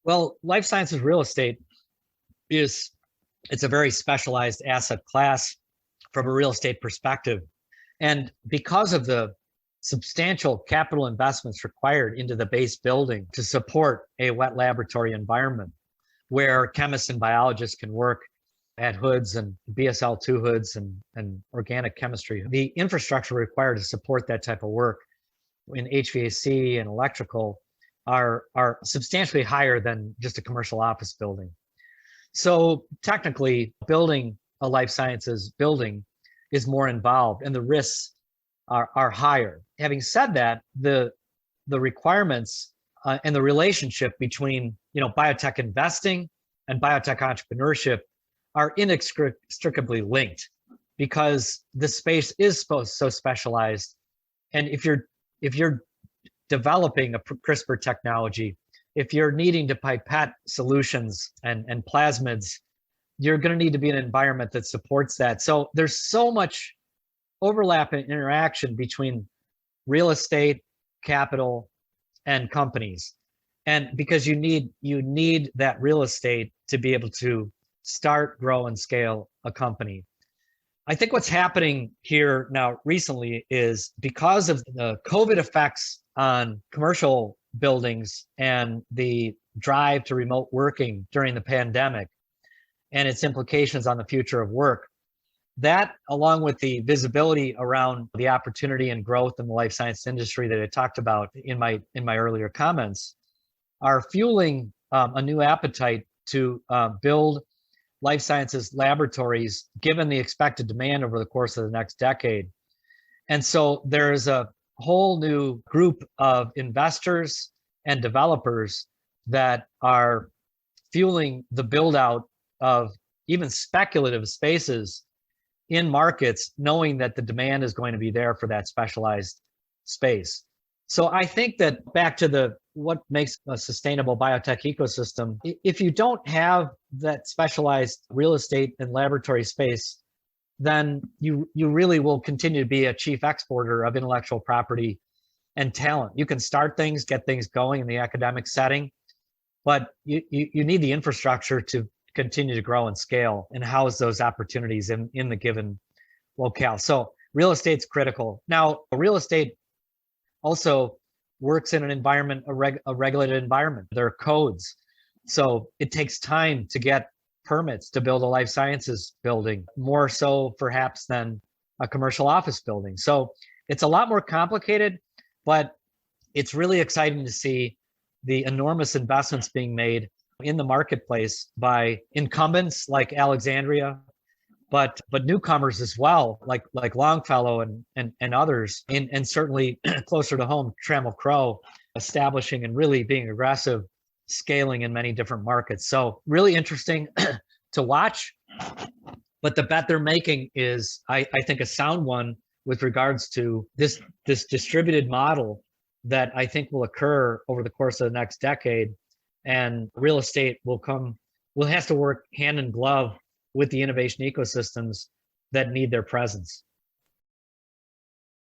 Well, life sciences real estate is it's a very specialized asset class from a real estate perspective. And because of the substantial capital investments required into the base building to support a wet laboratory environment where chemists and biologists can work at hoods and BSL-2 hoods and organic chemistry, the infrastructure required to support that type of work in HVAC and electrical are substantially higher than just a commercial office building. So technically, building a life sciences building is more involved and the risks are higher. Having said that, the requirements and the relationship between biotech investing and biotech entrepreneurship are inextricably linked because the space is so specialized. And if you're developing a CRISPR technology, if you're needing to pipette solutions and plasmids, you're going to need to be in an environment that supports that. So there's so much overlap and interaction between real estate, capital, and companies. And because you need that real estate to be able to start, grow, and scale a company. I think what's happening here now recently is because of the COVID effects on commercial buildings and the drive to remote working during the pandemic and its implications on the future of work, that along with the visibility around the opportunity and growth in the life science industry that I talked about in my earlier comments are fueling a new appetite to build life sciences laboratories given the expected demand over the course of the next decade. And so there's a whole new group of investors and developers that are fueling the build out of even speculative spaces in markets, knowing that the demand is going to be there for that specialized space. So I think that back to what makes a sustainable biotech ecosystem, if you don't have that specialized real estate and laboratory space, then you really will continue to be a chief exporter of intellectual property and talent. You can start things, get things going in the academic setting, but you need the infrastructure to continue to grow and scale and house those opportunities in the given locale. So real estate's critical. Now, real estate also works in an environment, a regulated environment. There are codes. So it takes time to get permits to build a life sciences building, more so perhaps than a commercial office building. So it's a lot more complicated, but it's really exciting to see the enormous investments being made in the marketplace by incumbents like Alexandria, but newcomers as well, like Longfellow and others, and certainly closer to home, Trammell Crow, establishing and really being aggressive, scaling in many different markets. So really interesting to watch, but the bet they're making is, I think, a sound one with regards to this distributed model that I think will occur over the course of the next decade, and real estate will have to work hand in glove with the innovation ecosystems that need their presence.